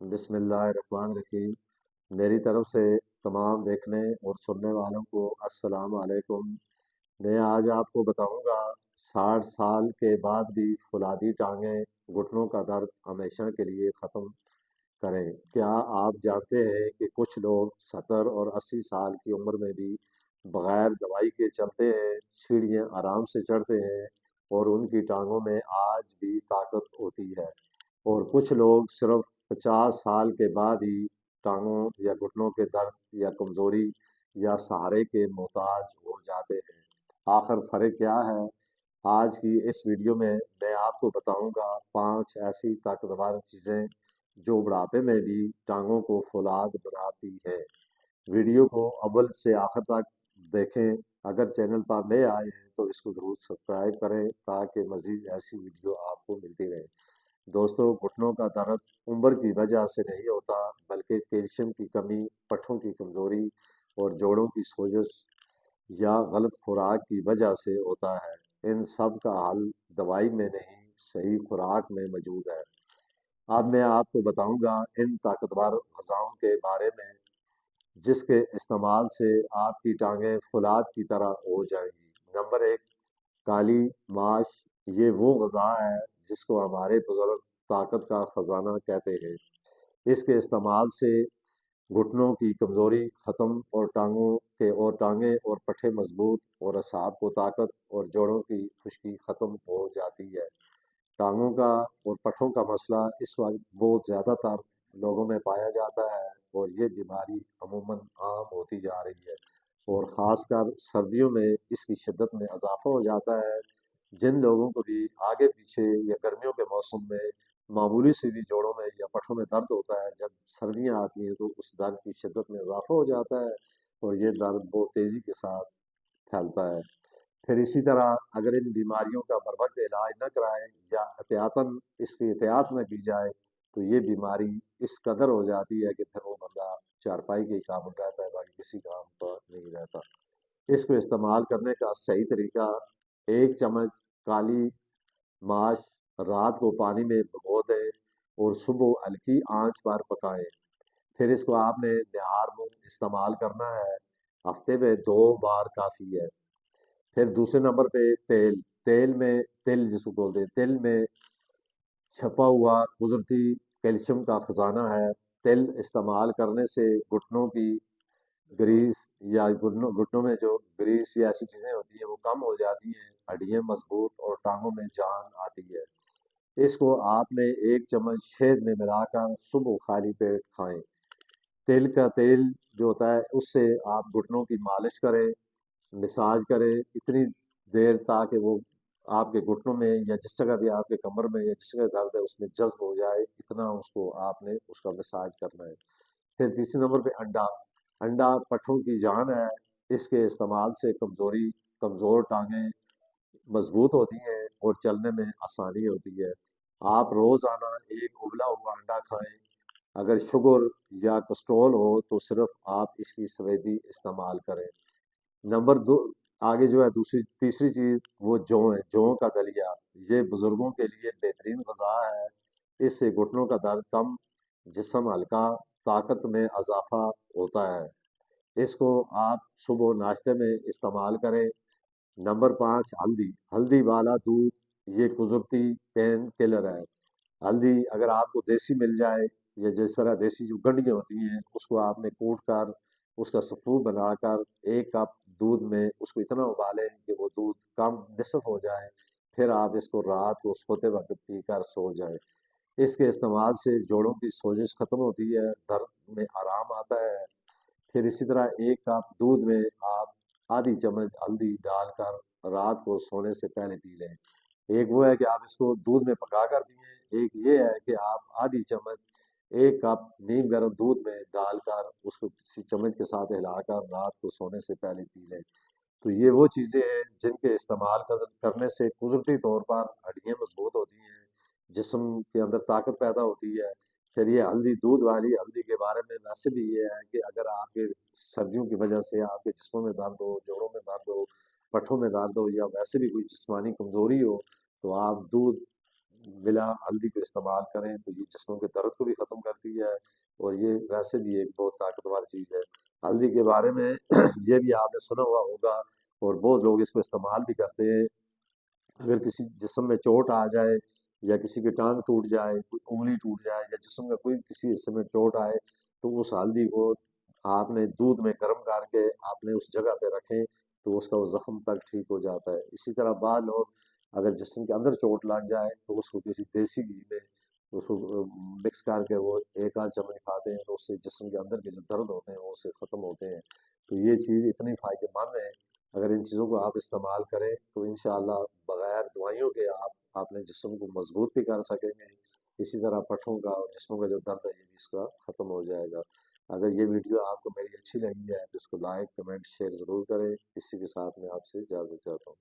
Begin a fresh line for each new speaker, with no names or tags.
बिस्मिल्लाहिर्रहमानिर्रहीम। मेरी तरफ से तमाम देखने और सुनने वालों को अस्सलाम वालेकुम। मैं आज आपको बताऊंगा 60 साल के बाद भी फुलादी टांगें, घुटनों का दर्द हमेशा के लिए ख़त्म करें। क्या आप जानते हैं कि कुछ लोग 70 और 80 साल की उम्र में भी बगैर दवाई के चलते हैं, सीढ़ियाँ आराम से चढ़ते हैं और उनकी टांगों में आज भी ताकत होती है। और कुछ लोग सिर्फ 50 साल के बाद ही टांगों या घुटनों के दर्द या कमजोरी या सहारे के मोहताज हो जाते हैं। आखिर फर्क क्या है? आज की इस वीडियो में मैं आपको बताऊंगा 5 ऐसी ताकतवर चीजें जो बुढ़ापे में भी टांगों को फौलाद बनाती है। वीडियो को अव्वल से आखिर तक देखें। अगर चैनल पर नए आए हैं तो इसको जरूर सब्सक्राइब करें ताकि मजीद ऐसी वीडियो आपको मिलती रहे। दोस्तों, घुटनों का दर्द उम्र की वजह से नहीं होता, बल्कि कैल्शियम की कमी, पट्टों की कमजोरी और जोड़ों की सोजश या गलत खुराक की वजह से होता है। इन सब का हल दवाई में नहीं, सही खुराक में मौजूद है। अब मैं आपको बताऊंगा इन ताकतवर गज़ाओं के बारे में जिसके इस्तेमाल से आपकी टांगें फुलाद की तरह हो जाएंगी। नंबर एक, काली माश। ये वो गज़ा है जिसको हमारे बुजुर्ग ताकत का खजाना कहते हैं। इसके इस्तेमाल से घुटनों की कमजोरी खत्म और टांगें और पट्टे मजबूत और असाब को ताकत और जोड़ों की खुश्की खत्म हो जाती है। टांगों का और पट्टों का मसला इस वक्त बहुत ज़्यादातर लोगों में पाया जाता है और ये बीमारी अमूमन आम होती जा रही है। और ख़ासकर सर्दियों में इसकी शिद्दत में इजाफा हो जाता है। जिन लोगों को भी आगे पीछे या गर्मियों के मौसम में मामूली से भी जोड़ों में या पट्टों में दर्द होता है, जब सर्दियाँ आती हैं तो उस दर्द की शिद्दत में इजाफा हो जाता है और ये दर्द बहुत तेज़ी के साथ फैलता है। फिर इसी तरह अगर इन बीमारियों का बर वक्त इलाज न कराएं या एहतियातन इसकी एहतियात न की जाए तो ये बीमारी इस कदर हो जाती है कि फिर वो बंदा चारपाई के ही काम रहता है, बाकी किसी काम पर नहीं रहता। इसको इस्तेमाल करने का सही तरीका: 1 चम्मच काली माश रात को पानी में भिगो दें और सुबह हल्की आंच पर पकाएं। फिर इसको आपने निहार में इस्तेमाल करना है। हफ्ते में 2 बार काफ़ी है। फिर दूसरे नंबर पे तेल। तिल जिसको बोलते हैं, तिल में छपा हुआ कुदरती कैल्शियम का खजाना है। तिल इस्तेमाल करने से घुटनों की ग्रीस या घुटनों में जो ग्रीस या ऐसी चीजें होती हैं वो कम हो जाती हैं, हड्डियां मजबूत और टांगों में जान आती है। इसको आपने 1 चम्मच शहद में मिलाकर सुबह खाली पेट खाएं। तिल का तेल जो होता है उससे आप घुटनों की मालिश करें, मसाज करें इतनी देर ताकि वो आपके घुटनों में या जिस जगह भी आपके कमर में या जिस जगह दर्द है उसमें जज्ब हो जाए, इतना उसको आपने उसका मसाज करना है। फिर तीसरे नंबर पे अंडा। अंडा पट्ठों की जान है। इसके इस्तेमाल से कमज़ोर टांगें मजबूत होती हैं और चलने में आसानी होती है। आप रोज़ाना एक उबला हुआ अंडा खाएं। अगर शुगर या कोलेस्ट्रॉल हो तो सिर्फ आप इसकी सफेदी इस्तेमाल करें। नंबर दो, आगे जो है दूसरी तीसरी चीज वो जौ है, जौ का दलिया। ये बुजुर्गों के लिए बेहतरीन गजा है। इससे घुटनों का दर्द कम, जिस्म हल्का, ताकत में इजाफा होता है। इसको आप सुबह नाश्ते में इस्तेमाल करें। नंबर 5, हल्दी। हल्दी वाला दूध ये कुदरती पेन किलर है। हल्दी अगर आपको देसी मिल जाए या जिस तरह देसी जो गंढियाँ होती हैं उसको आपने कूट कर उसका सफूद बनाकर 1 कप दूध में उसको इतना उबालें कि वो दूध कम निसफ हो जाए। फिर आप इसको रात को सोते वक्त पीकर सो जाए। इसके इस्तेमाल से जोड़ों की सोजिश खत्म होती है, दर्द में आराम आता है। फिर इसी तरह 1 कप दूध में आप आधी चम्मच हल्दी डालकर रात को सोने से पहले पी लें। एक वो है कि आप इसको दूध में पका कर पिए, एक ये है कि आप आधी चम्मच 1 कप नीम गर्म दूध में डालकर उसको किसी चम्मच के साथ हिलाकर रात को सोने से पहले पी लें। तो ये वो चीज़ें हैं जिनके इस्तेमाल करने से कुदरती तौर पर हड्डियाँ मजबूत होती हैं, जिस्म के अंदर ताकत पैदा होती है। फिर ये हल्दी, दूध वाली हल्दी के बारे में वैसे भी ये है कि अगर आपके सर्दियों की वजह से आपके जिस्मों में दर्द हो, जोड़ों में दर्द हो, पट्ठों में दर्द हो या वैसे भी कोई जिस्मानी कमजोरी हो तो आप दूध بلا ہلدی کو استعمال کریں تو یہ جسموں کے درد کو بھی ختم کرتی ہے، اور یہ ویسے بھی ایک بہت طاقتور چیز ہے۔ ہلدی کے بارے میں یہ بھی آپ نے سنا ہوا ہوگا، اور بہت لوگ اس کو استعمال بھی کرتے ہیں۔ اگر کسی جسم میں چوٹ آ جائے، یا کسی کی ٹانگ ٹوٹ جائے، کوئی انگلی ٹوٹ جائے، یا جسم میں کوئی کسی حصے میں چوٹ آئے، تو اس ہلدی کو آپ نے دودھ میں گرم کر کے آپ نے اس جگہ پہ رکھیں تو اس کا وہ زخم تک ٹھیک ہو جاتا ہے۔ اسی طرح بعض لوگ اگر جسم کے اندر چوٹ لگ جائے تو اس کو کسی دیسی گھی میں اس کو مکس کر کے وہ ایک آدھ چمچ کھاتے ہیں تو اس سے جسم کے اندر کے جو درد ہوتے ہیں وہ اس سے ختم ہوتے ہیں۔ تو یہ چیز اتنی فائدہ مند ہے، اگر ان چیزوں کو آپ استعمال کریں تو انشاءاللہ بغیر دوائیوں کے آپ اپنے جسم کو مضبوط بھی کر سکیں گے۔ اسی طرح پٹھوں کا اور جسموں کا جو درد ہے یہ بھی اس کا ختم ہو جائے گا۔ اگر یہ ویڈیو آپ کو میری اچھی لگی ہے تو اس کو لائک کمنٹ شیئر ضرور کریں۔ اسی کے ساتھ میں آپ سے اجازت چاہتا ہوں۔